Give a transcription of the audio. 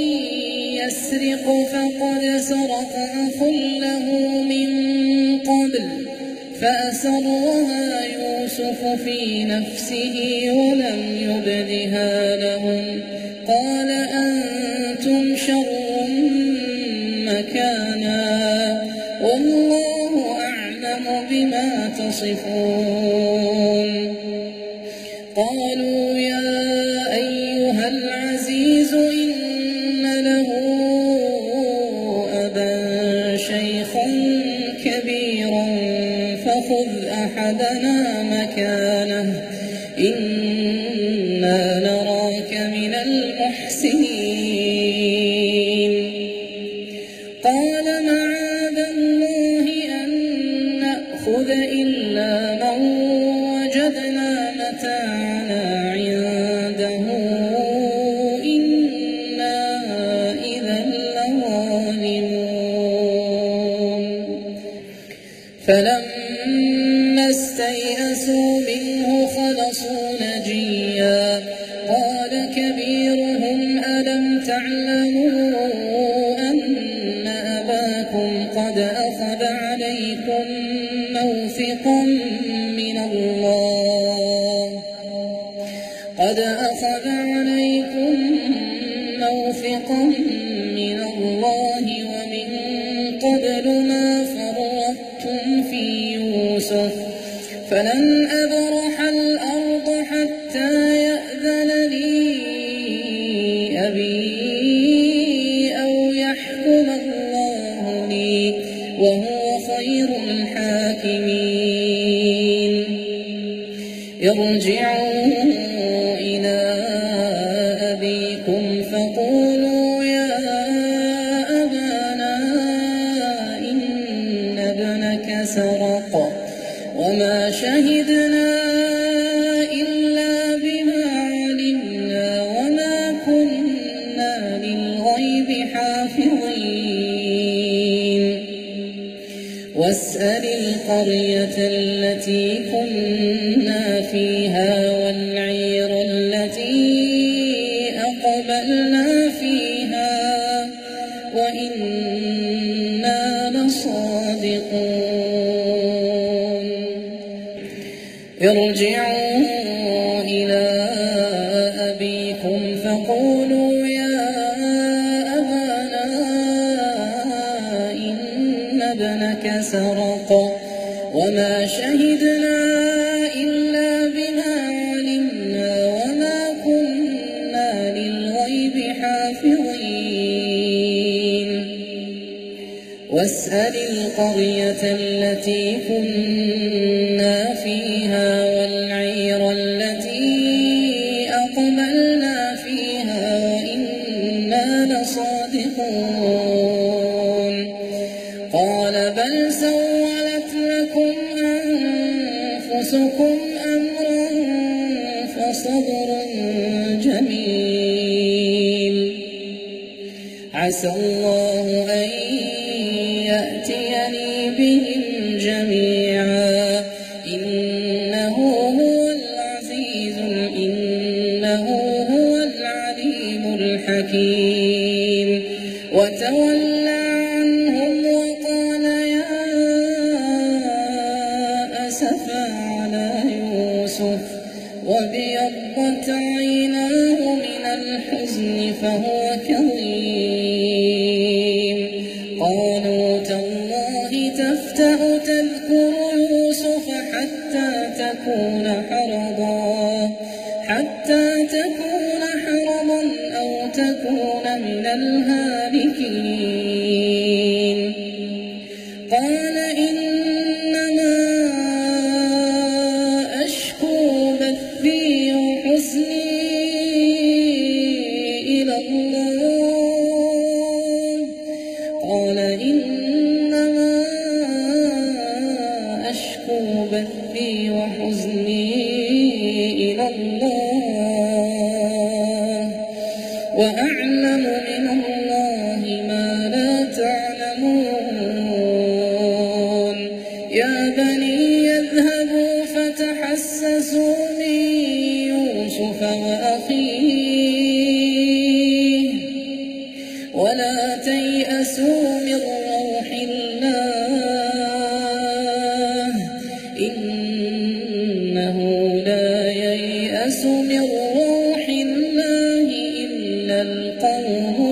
إن يسرق فقد سرق أخ له من قبل فأسرها يوسف في نفسه ولم يبدها لهم قال أنتم شر مكانا والله أعلم بما تصفون. قالوا يا أيها العزيز إن له أبا شيخا كبيرا فخذ أحدنا مكانه إنا نراك من المحسنين. قال معاذ الله أن نأخذ إلا من وجدنا متاعنا عنده إنا إذا لظالمون. فلما استيئسوا منه خلصوا نجيا قال كبيرهم ألم تعلموا أن أباكم قد أخذ عليكم موثقا من الله ومن قبل ما فرطتم في يوسف فلن أبرح الأرض حتى يأذن لي أبي أو يحكم الله لي وهو خير الحاكمين. ارجعوا إلى أبيكم فقولوا يا أبانا إن ابنك سرق وما شهدنا إلا بما علمنا وما كنا للغيب حافظين. واسأل القرية التي كنا فيها والعير التي أقبلنا فيها وإنا لصادقون. ارجعوا إلى أبيكم فقولوا يا أبانا إن ابنك سرق وما شهدنا إلا بما علمنا وما كنا للغيب حافظين. واسأل القرية التي كنا فيها والعير التي أقبلنا فيها وإنا لصادقون. قال بل سولت لكم أنفسكم أمرا فصبر جميل عسى الله أن يأتيني بهم جميعا إنه هو العليم الحكيم. وتولى عنهم وقال يا أسفا على يوسف وابيضت عيناه من الحزن فهو كظيم. قالوا تالله تفتأ تذكر يوسف حتى تكون حرضا أو تكون من الهالكين. قال إنما أشكو بثي وحزني إلى الله. قال إنما أشكو بثي وحزني إلى الله وأعلم من الله ما لا تعلمون. يا بني اذهبوا فتحسسوا من يوسف وأخيه ولا تيأسوا من روح الله إنه لا ييأس من روح الله إلا القوم